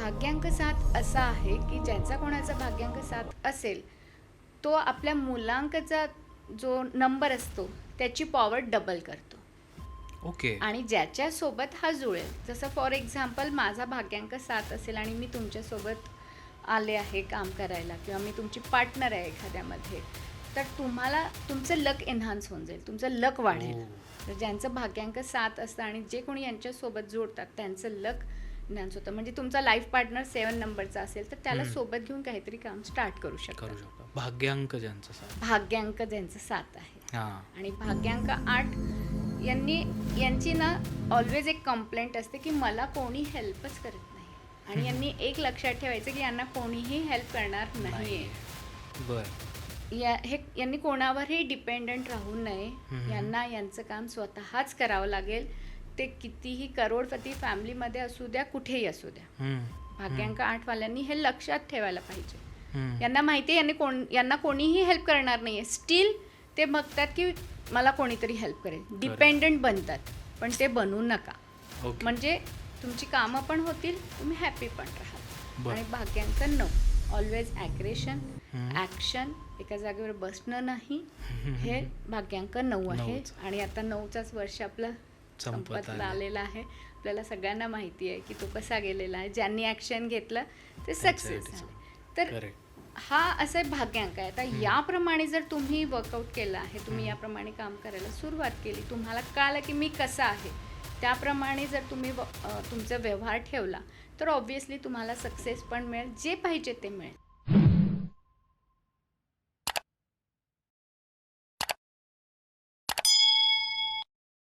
भाग्यांक 7 असा आहे, की ज्याचा कोणाचा भाग्यांक 7 असेल, तो आपल्या मुलांकचा जो नंबर असतो, त्याची पॉवर डबल करतो. ओके. आणि ज्याच्यासोबत हा जुळेल, जसं फॉर एक्झाम्पल माझा भाग्यांक 7 असेल आणि मी तुमच्यासोबत आले आहे काम करायला किंवा मी तुमची पार्टनर आहे एखाद्यामध्ये, तर तुम्हाला तुमचं लक एन्हान्स होऊन जाईल, तुमचं लक वाढेल. तर ज्यांचं भाग्यांक 7 असतं आणि जे कोणी यांच्यासोबत जोडतात त्यांचं लक एन्हान्स होतं. म्हणजे तुमचा लाईफ पार्टनर 7 नंबरचा असेल तर त्याला सोबत घेऊन काहीतरी काम स्टार्ट करू शकता. भाग्यांक ज्यांचा 7. भाग्यांक ज्यांचं 7 आहे. हां. आणि भाग्यांक 8 यांची ना ऑलवेज एक कंप्लेंट असते की मला कोणी हेल्पच करत नाही. आणि यांनी एक लक्षात ठेवायचं की यांना कोणीही हेल्प करणार नाही. बरं. यांनी कोणावरही डिपेंडंट राहू नये. यांना यांचं काम स्वतःच करावं लागेल. ते कितीही करोडपती फॅमिलीमध्ये असू द्या, कुठेही असू द्या. भाग्यांक 8 वाल्यांनी हे लक्षात ठेवायला पाहिजे. यांना माहिती आहे यांना कोणीही हेल्प करणार नाहीये. स्टील ते बघतात की मला कोणीतरी हेल्प करेल. डिपेंडंट बनतात, पण ते बनू नका. म्हणजे तुमची कामं पण होतील, तुम्ही हॅपी पण राहाल. आणि भाग्यांक 9 ऑलवेज ॲग्रेशन, ॲक्शन, एका जागेवर बसणं नाही, हे भाग्यांक 9 आहे. आणि आता 9चाच वर्ष आपलं संपत आलेला आहे. आपल्याला सगळ्यांना माहिती आहे की तो कसा गेलेला आहे. ज्यांनी ॲक्शन घेतलं ते सक्सेस झाले. तर हा असा भाग्यांक आहे. आता याप्रमाणे जर तुम्ही वर्कआउट केलं आहे, तुम्ही याप्रमाणे काम करायला सुरुवात केली, तुम्हाला कळलं की मी कसा आहे, त्याप्रमाणे जर तुम्ही तुमचा व्यवहार ठेवला तर ऑब्व्हियसली तुम्हाला सक्सेस पण मिळेल, जे पाहिजे ते मिळेल.